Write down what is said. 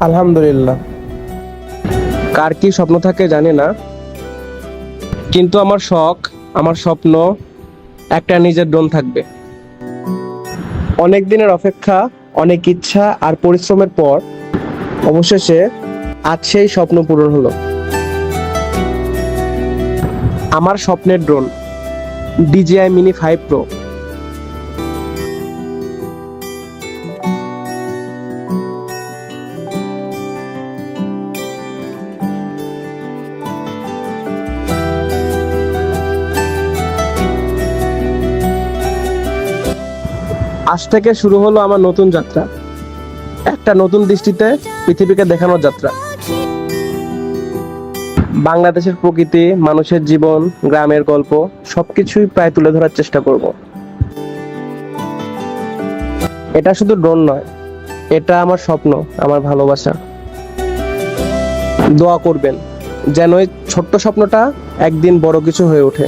আলহামদুলিল্লাহ। কার কি স্বপ্ন থাকে জানি না, কিন্তু আমার শখ, আমার স্বপ্ন একটা নিজের ড্রোন থাকবে। অনেক দিনের অপেক্ষা, অনেক ইচ্ছা আর পরিশ্রমের পর অবশেষে আজ সেই স্বপ্ন পূরণ হলো। আমার স্বপ্নের ড্রোন DJI Mini 5 Pro। আজ থেকে শুরু হলো আমার নতুন যাত্রা, একটা নতুন দৃষ্টিতে পৃথিবীকে দেখানোর যাত্রা। বাংলাদেশের প্রকৃতি, মানুষের জীবন, গ্রামের গল্প সবকিছুই প্রায় তুলে ধরার চেষ্টা করব। এটা শুধু ড্রোন নয়, এটা আমার স্বপ্ন, আমার ভালোবাসা। দোয়া করবেন যেন এই ছোট্ট স্বপ্নটা একদিন বড় কিছু হয়ে ওঠে।